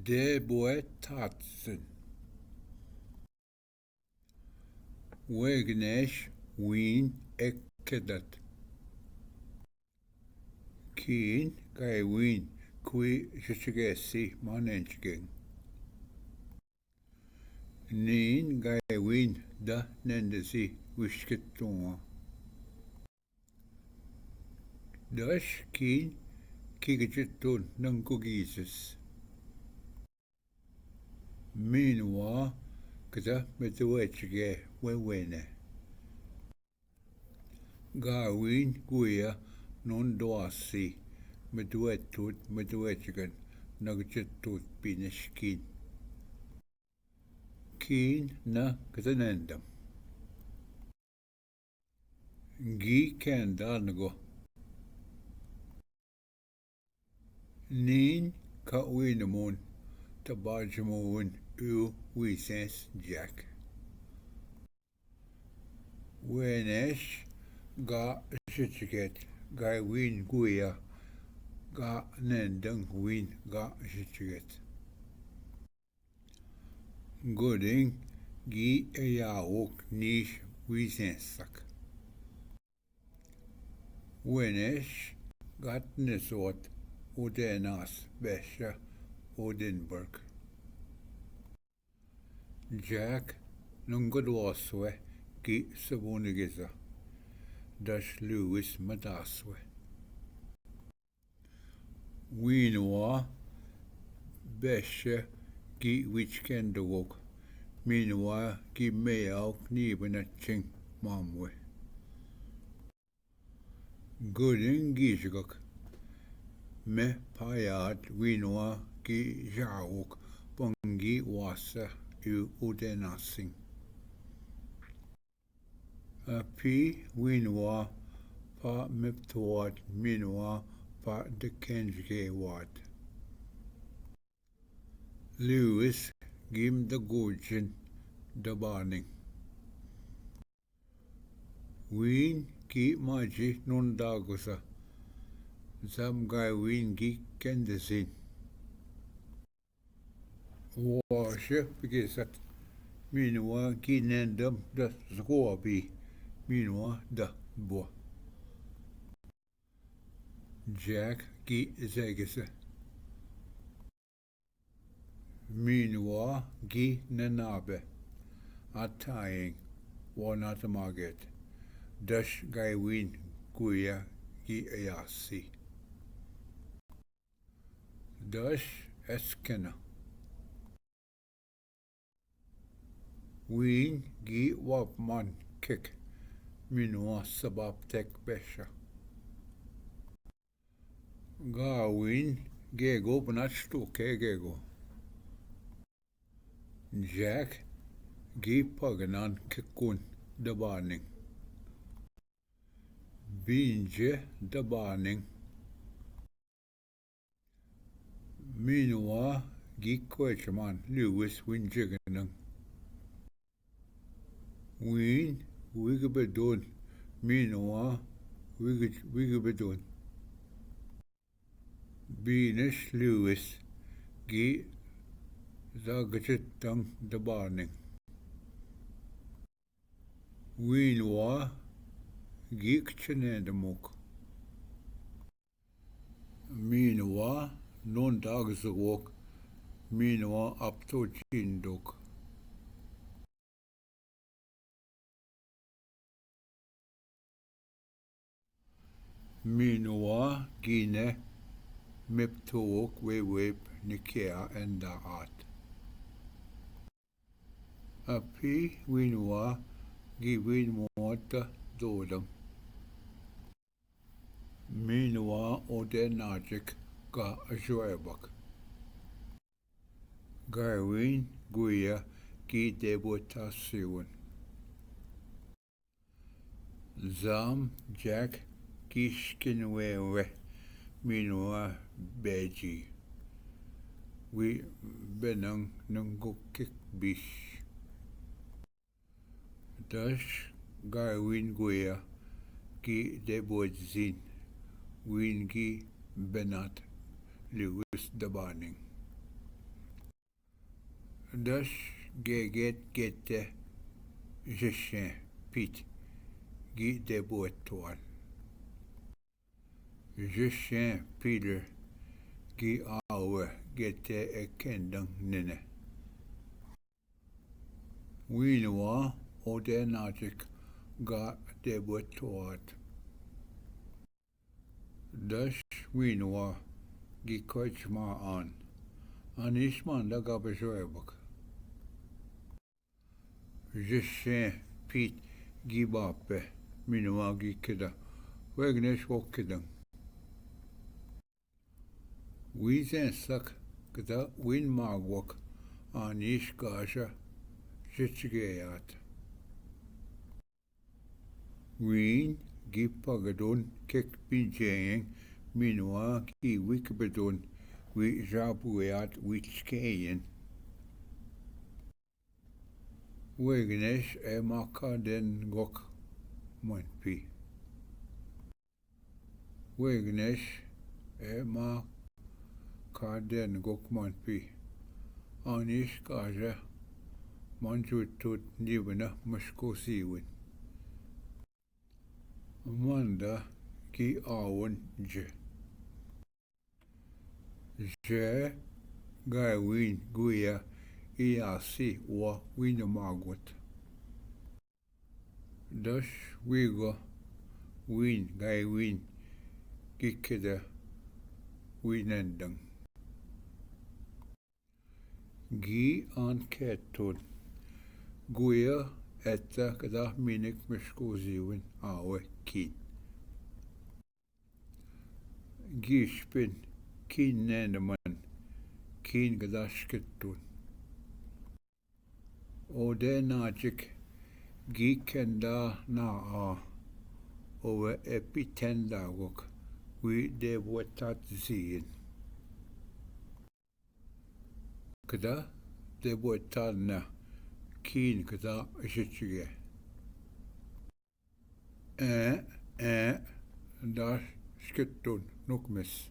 debwetaadsin. Wegnesh ween ekkedat. Keen gai ween kui shishigesi manenchgeng. Niin gai ween da nendesi wishketunga. Dash keen kigajitun nungugisis. Meanwhile, kada metuechge wewene. Gawin guya non doasi metuetut metuechgan nagchitut pinishkin. Keen na katanendam. Gi kendarnago. Niin ka winamon Tibaadjimowaans Anishinaabemang Jack. Wenesh ga shitchiget ga win guya ga nendang win ga shitchiget. Gooding gi yaok nish wisensak. Wenesh gat nesot udenas besha Odinburg. Jack nungadwaswe ki sabunigiza. Dash Lewis madaswe. Winwa besha ki wichkendawok. Minwa ki meyauk nibanaching mamwe. Gooding gishgok. Me payat winwa ki jawok bungi wasa udenasing. Pi winwa pa miptuat minwa pa dekenjge wat. Lewis gim the gojin the barning. Ween ki maji nundagusa. Zam gai ween gi kendesin. Washe begisat. Minwa ki nendam da zgoabi. Minwa da bo. Jack ki zegese. Minwa gi nenabe. Ataying wanatamaget. Dash gai ween guya gi ayasi. Dash eskena. Ween gi wapman kik. Minwa sabab tek besha. Gawin gego banachtu ke gego. Jack gi paganan kikun dabaning. Binje dabaning. Minwa gi kwechaman Lewis winjiganang. Ween wigabedon. Minwa wigabedon. Binish Lewis gi zagachitang dabaning. Winwa gi kchenendamok. Minwa non dagzawok. Minwa apto chindok. Minwa gine miptook wewep nikea enda at. Api winwa gi winwata dodam. Minwa odenajik ga ajoebak. Gawin guya gi debwetaadsin. Zam Jack kishkinwewe. Minwa beji. We benang nungukik bish. Dash gawin guya ki debwetaadsin. Win ki benat Lewis dabaning. Dus gete jeshen pit gi debwetaadsin. Jeshen Peter gi awe gete ekendang nene. Winwa ode najik ga debwetaad. Dus winwa gi Tibaadjimowaans Anishinaabemang ga bezoebak. Jeshen Pit gi bape minwa gi kida. Wegnesh wokidang. Wizen sak kida win magwak anish gaja jitsigeyat. Win gi pagadun kek bijeng minwa gi wikbedun wi jabueat witskeyen. Wegnesh maka den gok manpi. Wegnesh maka den gok manpi. Anish gaja manjutut nibana mashkosiwin. Manda gi awan je. Je gaiwin guya iasi wa winamagwat. Dus wigo win gaiwin gikida winendang. Gi anketun guya etta kada minik mishkoziwin awe kin. Gishpin kin nendaman kin kada shkitun. Ode najik gi kenda na over epitenda wok wi debwetaadsin. Kada debwetaadna kin kada jitsige. Da skitun nukmis.